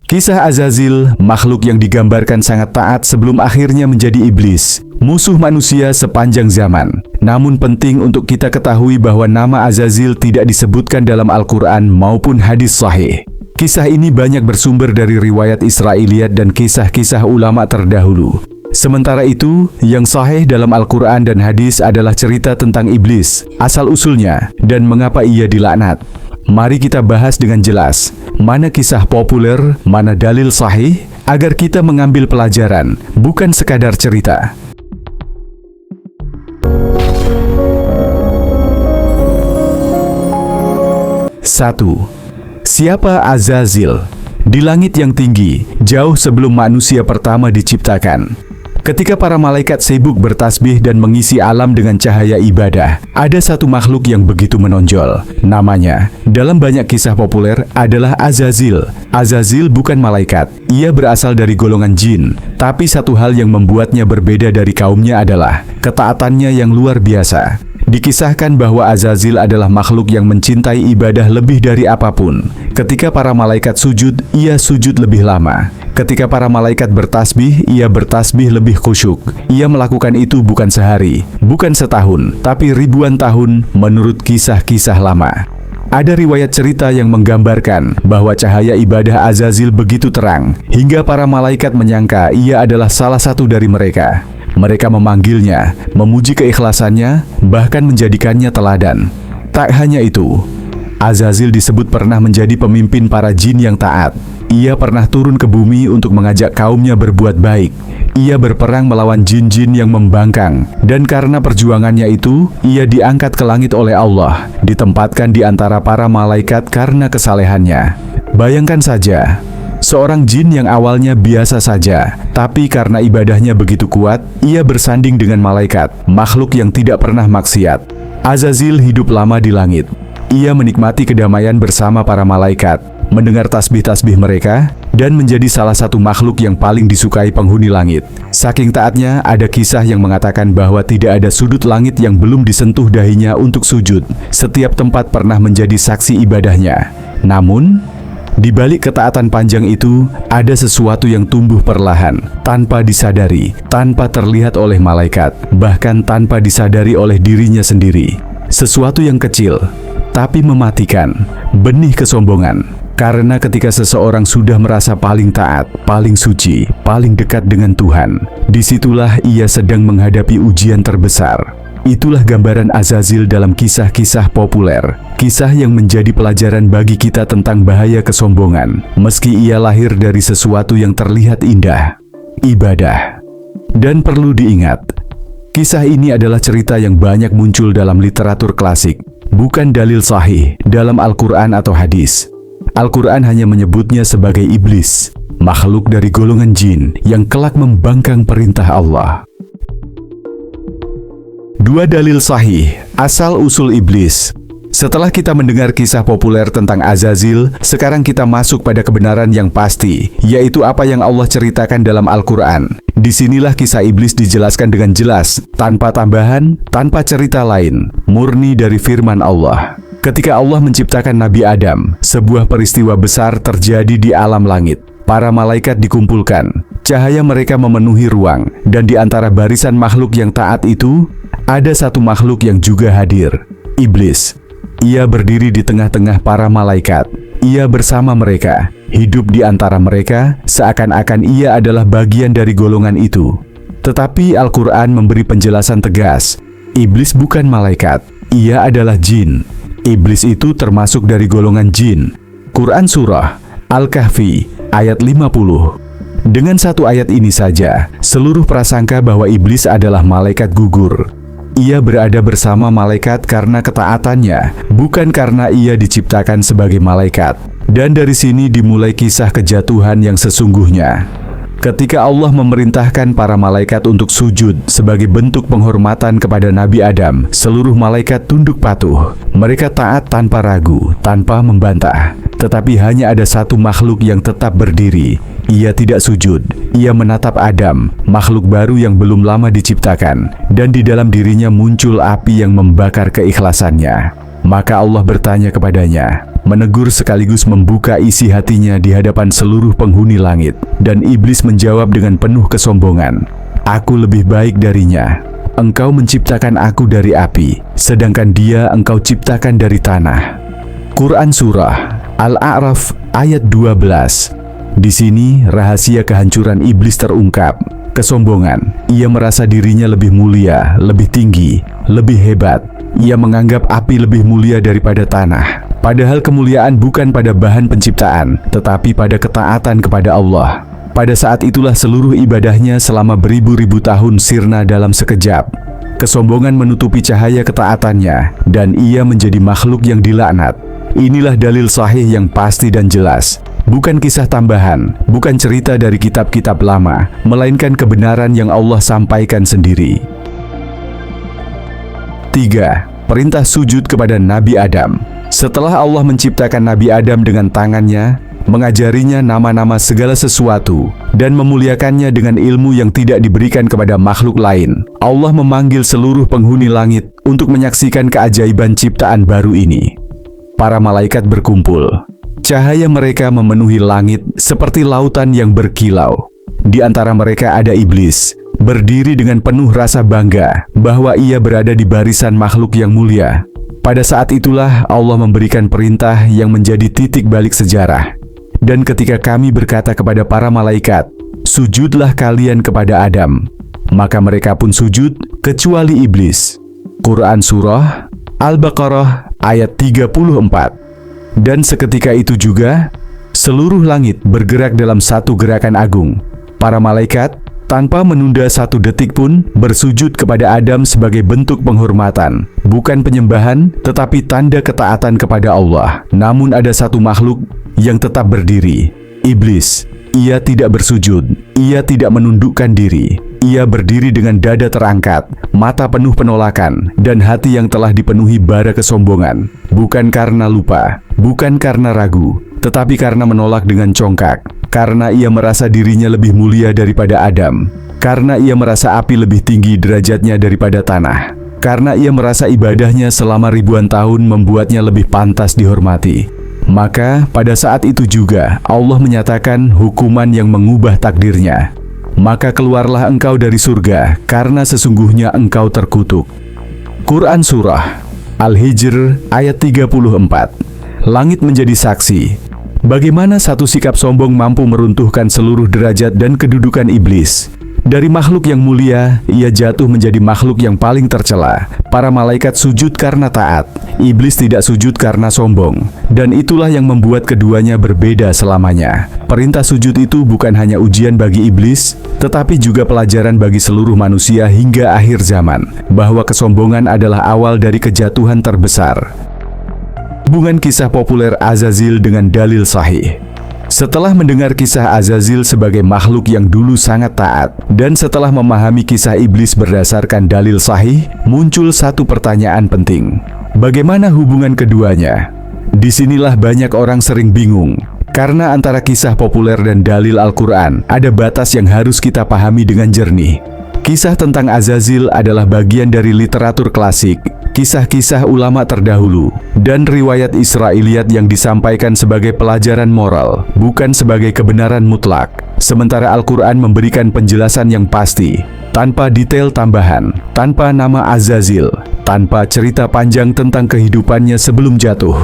Kisah Azazil, makhluk yang digambarkan sangat taat sebelum akhirnya menjadi iblis, musuh manusia sepanjang zaman. Namun penting untuk kita ketahui bahwa nama Azazil tidak disebutkan dalam Al-Quran maupun hadis sahih. Kisah ini banyak bersumber dari riwayat Israiliyat dan kisah-kisah ulama terdahulu. Sementara itu, yang sahih dalam Al-Quran dan hadis adalah cerita tentang iblis, asal-usulnya, dan mengapa ia dilaknat. Mari kita bahas dengan jelas, mana kisah populer, mana dalil sahih, agar kita mengambil pelajaran, bukan sekadar cerita. Satu. Siapa Azazil? Di langit yang tinggi, jauh sebelum manusia pertama diciptakan. Ketika para malaikat sibuk bertasbih dan mengisi alam dengan cahaya ibadah, ada satu makhluk yang begitu menonjol. Namanya, dalam banyak kisah populer, adalah Azazil. Azazil bukan malaikat, ia berasal dari golongan jin. Tapi satu hal yang membuatnya berbeda dari kaumnya adalah ketaatannya yang luar biasa. Dikisahkan bahwa Azazil adalah makhluk yang mencintai ibadah lebih dari apapun. Ketika para malaikat sujud, ia sujud lebih lama. Ketika para malaikat bertasbih, ia bertasbih lebih khusyuk. Ia melakukan itu bukan sehari, bukan setahun, tapi ribuan tahun menurut kisah-kisah lama. Ada riwayat cerita yang menggambarkan bahwa cahaya ibadah Azazil begitu terang, hingga para malaikat menyangka ia adalah salah satu dari mereka. Mereka memanggilnya, memuji keikhlasannya, bahkan menjadikannya teladan. Tak hanya itu, Azazil disebut pernah menjadi pemimpin para jin yang taat. Ia pernah turun ke bumi untuk mengajak kaumnya berbuat baik. Ia berperang melawan jin-jin yang membangkang, dan karena perjuangannya itu, ia diangkat ke langit oleh Allah, ditempatkan di antara para malaikat karena kesalehannya. Bayangkan saja, seorang jin yang awalnya biasa saja, tapi karena ibadahnya begitu kuat, ia bersanding dengan malaikat, makhluk yang tidak pernah maksiat. Azazil hidup lama di langit. Ia menikmati kedamaian bersama para malaikat, mendengar tasbih-tasbih mereka, dan menjadi salah satu makhluk yang paling disukai penghuni langit. Saking taatnya, ada kisah yang mengatakan bahwa tidak ada sudut langit yang belum disentuh dahinya untuk sujud. Setiap tempat pernah menjadi saksi ibadahnya. Namun, di balik ketaatan panjang itu, ada sesuatu yang tumbuh perlahan, tanpa disadari, tanpa terlihat oleh malaikat, bahkan tanpa disadari oleh dirinya sendiri. Sesuatu yang kecil, tapi mematikan, benih kesombongan. Karena ketika seseorang sudah merasa paling taat, paling suci, paling dekat dengan Tuhan, disitulah ia sedang menghadapi ujian terbesar. Itulah gambaran Azazil dalam kisah-kisah populer, kisah yang menjadi pelajaran bagi kita tentang bahaya kesombongan, meski ia lahir dari sesuatu yang terlihat indah, ibadah. Dan perlu diingat, kisah ini adalah cerita yang banyak muncul dalam literatur klasik, bukan dalil sahih dalam Al-Quran atau hadis. Al-Quran hanya menyebutnya sebagai iblis, makhluk dari golongan jin yang kelak membangkang perintah Allah. 2 dalil sahih, asal-usul iblis. Setelah kita mendengar kisah populer tentang Azazil, sekarang kita masuk pada kebenaran yang pasti, yaitu apa yang Allah ceritakan dalam Al-Quran. Disinilah kisah iblis dijelaskan dengan jelas, tanpa tambahan, tanpa cerita lain, murni dari firman Allah. Ketika Allah menciptakan Nabi Adam, sebuah peristiwa besar terjadi di alam langit. Para malaikat dikumpulkan, cahaya mereka memenuhi ruang, dan di antara barisan makhluk yang taat itu, ada satu makhluk yang juga hadir, iblis. Ia berdiri di tengah-tengah para malaikat. Ia bersama mereka, hidup di antara mereka, seakan-akan ia adalah bagian dari golongan itu. Tetapi Al-Quran memberi penjelasan tegas, iblis bukan malaikat, ia adalah jin. Iblis itu termasuk dari golongan jin. Quran Surah Al-Kahfi ayat 50. Dengan satu ayat ini saja, seluruh prasangka bahwa iblis adalah malaikat gugur. Ia berada bersama malaikat karena ketaatannya, bukan karena ia diciptakan sebagai malaikat. Dan dari sini dimulai kisah kejatuhan yang sesungguhnya. Ketika Allah memerintahkan para malaikat untuk sujud sebagai bentuk penghormatan kepada Nabi Adam, seluruh malaikat tunduk patuh. Mereka taat tanpa ragu, tanpa membantah. Tetapi hanya ada satu makhluk yang tetap berdiri. Ia tidak sujud. Ia menatap Adam, makhluk baru yang belum lama diciptakan, dan di dalam dirinya muncul api yang membakar keikhlasannya. Maka Allah bertanya kepadanya, menegur sekaligus membuka isi hatinya di hadapan seluruh penghuni langit. Dan iblis menjawab dengan penuh kesombongan, "Aku lebih baik darinya. Engkau menciptakan aku dari api, sedangkan dia engkau ciptakan dari tanah." Quran Surah Al-A'raf ayat 12. Di sini rahasia kehancuran iblis terungkap. Kesombongan. Ia merasa dirinya lebih mulia, lebih tinggi, lebih hebat. Ia menganggap api lebih mulia daripada tanah. Padahal kemuliaan bukan pada bahan penciptaan, tetapi pada ketaatan kepada Allah. Pada saat itulah seluruh ibadahnya selama beribu-ribu tahun sirna dalam sekejap. Kesombongan menutupi cahaya ketaatannya, dan ia menjadi makhluk yang dilaknat. Inilah dalil sahih yang pasti dan jelas. Bukan kisah tambahan, bukan cerita dari kitab-kitab lama, melainkan kebenaran yang Allah sampaikan sendiri. 3. Perintah sujud kepada Nabi Adam. Setelah Allah menciptakan Nabi Adam dengan tangannya, mengajarinya nama-nama segala sesuatu, dan memuliakannya dengan ilmu yang tidak diberikan kepada makhluk lain, Allah memanggil seluruh penghuni langit untuk menyaksikan keajaiban ciptaan baru ini. Para malaikat berkumpul. Cahaya mereka memenuhi langit seperti lautan yang berkilau. Di antara mereka ada iblis, berdiri dengan penuh rasa bangga bahwa ia berada di barisan makhluk yang mulia. Pada saat itulah Allah memberikan perintah yang menjadi titik balik sejarah. Dan ketika kami berkata kepada para malaikat, "Sujudlah kalian kepada Adam," maka mereka pun sujud kecuali iblis. Quran Surah Al-Baqarah ayat 34. Dan seketika itu juga, seluruh langit bergerak dalam satu gerakan agung. Para malaikat, tanpa menunda satu detik pun, bersujud kepada Adam sebagai bentuk penghormatan. Bukan penyembahan, tetapi tanda ketaatan kepada Allah. Namun ada satu makhluk yang tetap berdiri, iblis. Ia tidak bersujud, ia tidak menundukkan diri. Ia berdiri dengan dada terangkat, mata penuh penolakan, dan hati yang telah dipenuhi bara kesombongan. Bukan karena lupa, bukan karena ragu, tetapi karena menolak dengan congkak. Karena ia merasa dirinya lebih mulia daripada Adam. Karena ia merasa api lebih tinggi derajatnya daripada tanah. Karena ia merasa ibadahnya selama ribuan tahun membuatnya lebih pantas dihormati. Maka pada saat itu juga Allah menyatakan hukuman yang mengubah takdirnya. Maka keluarlah engkau dari surga, karena sesungguhnya engkau terkutuk. Quran Surah Al-Hijr ayat 34. Langit menjadi saksi. Bagaimana satu sikap sombong mampu meruntuhkan seluruh derajat dan kedudukan iblis. Dari makhluk yang mulia, ia jatuh menjadi makhluk yang paling tercela. Para malaikat sujud karena taat, iblis tidak sujud karena sombong. Dan itulah yang membuat keduanya berbeda selamanya. Perintah sujud itu bukan hanya ujian bagi iblis, tetapi juga pelajaran bagi seluruh manusia hingga akhir zaman, bahwa kesombongan adalah awal dari kejatuhan terbesar. Hubungan kisah populer Azazil dengan dalil sahih. Setelah mendengar kisah Azazil sebagai makhluk yang dulu sangat taat, dan setelah memahami kisah iblis berdasarkan dalil sahih, muncul satu pertanyaan penting. Bagaimana hubungan keduanya? Disinilah banyak orang sering bingung, karena antara kisah populer dan dalil Al-Quran ada batas yang harus kita pahami dengan jernih. Kisah tentang Azazil adalah bagian dari literatur klasik, kisah-kisah ulama terdahulu, dan riwayat Israiliyat yang disampaikan sebagai pelajaran moral, bukan sebagai kebenaran mutlak. Sementara Al-Quran memberikan penjelasan yang pasti, tanpa detail tambahan, tanpa nama Azazil, tanpa cerita panjang tentang kehidupannya sebelum jatuh.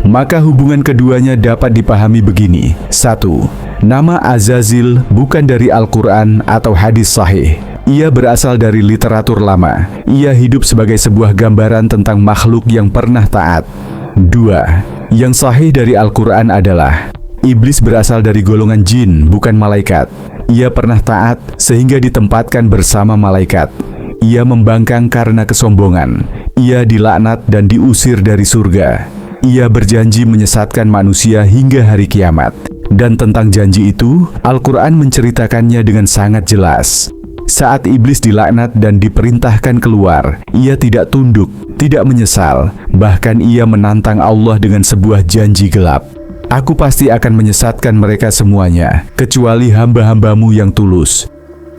Maka hubungan keduanya dapat dipahami begini. 1. Nama Azazil bukan dari Al-Quran atau hadis sahih. Ia berasal dari literatur lama. Ia hidup sebagai sebuah gambaran tentang makhluk yang pernah taat. 2. Yang sahih dari Al-Quran adalah iblis berasal dari golongan jin, bukan malaikat. Ia pernah taat sehingga ditempatkan bersama malaikat. Ia membangkang karena kesombongan. Ia dilaknat dan diusir dari surga. Ia berjanji menyesatkan manusia hingga hari kiamat. Dan tentang janji itu, Al-Quran menceritakannya dengan sangat jelas. Saat iblis dilaknat dan diperintahkan keluar, ia tidak tunduk, tidak menyesal, bahkan ia menantang Allah dengan sebuah janji gelap. Aku pasti akan menyesatkan mereka semuanya, kecuali hamba-hambamu yang tulus.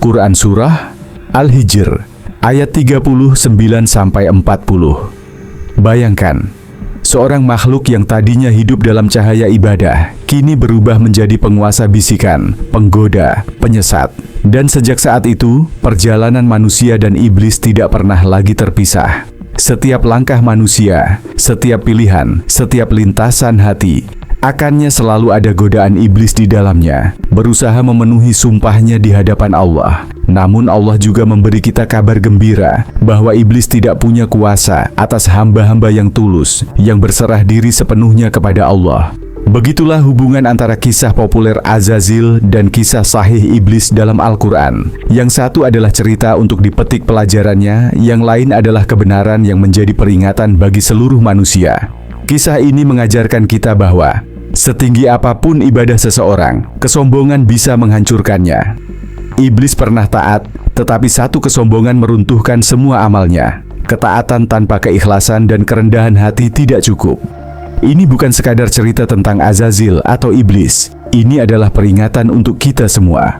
Quran Surah Al-Hijr ayat 39-40. Bayangkan, Seorang makhluk yang tadinya hidup dalam cahaya ibadah, kini berubah menjadi penguasa bisikan, penggoda, penyesat. Dan sejak saat itu, perjalanan manusia dan iblis tidak pernah lagi terpisah. Setiap langkah manusia, setiap pilihan, setiap lintasan hati, akannya selalu ada godaan iblis di dalamnya, berusaha memenuhi sumpahnya di hadapan Allah. Namun Allah juga memberi kita kabar gembira bahwa iblis tidak punya kuasa atas hamba-hamba yang tulus, yang berserah diri sepenuhnya kepada Allah. Begitulah hubungan antara kisah populer Azazil dan kisah sahih iblis dalam Al-Quran. Yang satu adalah cerita untuk dipetik pelajarannya, yang lain adalah kebenaran yang menjadi peringatan bagi seluruh manusia. Kisah ini mengajarkan kita bahwa setinggi apapun ibadah seseorang, kesombongan bisa menghancurkannya. Iblis pernah taat, tetapi satu kesombongan meruntuhkan semua amalnya. Ketaatan tanpa keikhlasan dan kerendahan hati tidak cukup. Ini bukan sekadar cerita tentang Azazil atau iblis. Ini adalah peringatan untuk kita semua.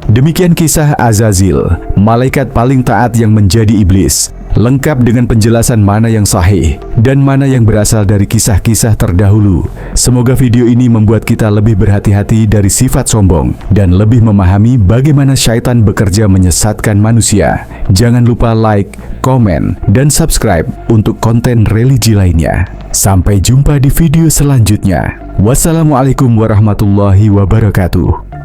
Demikian kisah Azazil, malaikat paling taat yang menjadi iblis. Lengkap dengan penjelasan mana yang sahih dan mana yang berasal dari kisah-kisah terdahulu. Semoga video ini membuat kita lebih berhati-hati dari sifat sombong dan lebih memahami bagaimana syaitan bekerja menyesatkan manusia. Jangan lupa like, komen, dan subscribe untuk konten religi lainnya. Sampai jumpa di video selanjutnya. Wassalamualaikum warahmatullahi wabarakatuh.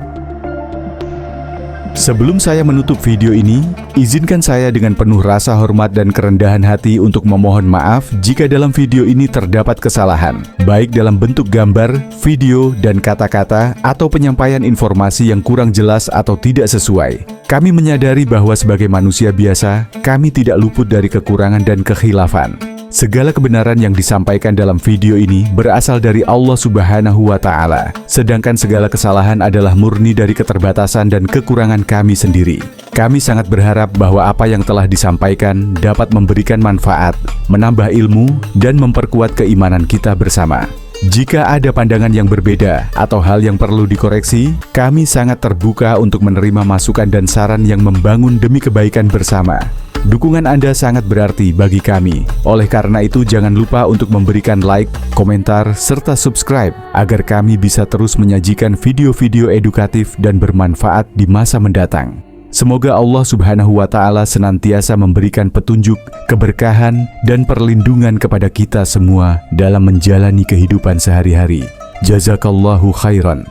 Sebelum saya menutup video ini, izinkan saya dengan penuh rasa hormat dan kerendahan hati untuk memohon maaf jika dalam video ini terdapat kesalahan, baik dalam bentuk gambar, video, dan kata-kata, atau penyampaian informasi yang kurang jelas atau tidak sesuai. Kami menyadari bahwa sebagai manusia biasa, kami tidak luput dari kekurangan dan kekhilafan. Segala kebenaran yang disampaikan dalam video ini berasal dari Allah Subhanahu wa Ta'ala, sedangkan segala kesalahan adalah murni dari keterbatasan dan kekurangan kami sendiri. Kami sangat berharap bahwa apa yang telah disampaikan dapat memberikan manfaat, menambah ilmu, dan memperkuat keimanan kita bersama. Jika ada pandangan yang berbeda atau hal yang perlu dikoreksi, kami sangat terbuka untuk menerima masukan dan saran yang membangun demi kebaikan bersama. Dukungan Anda sangat berarti bagi kami. Oleh karena itu, jangan lupa untuk memberikan like, komentar, serta subscribe agar kami bisa terus menyajikan video-video edukatif dan bermanfaat di masa mendatang. Semoga Allah Subhanahu wa Ta'ala senantiasa memberikan petunjuk, keberkahan, dan perlindungan kepada kita semua dalam menjalani kehidupan sehari-hari. Jazakallahu khairan.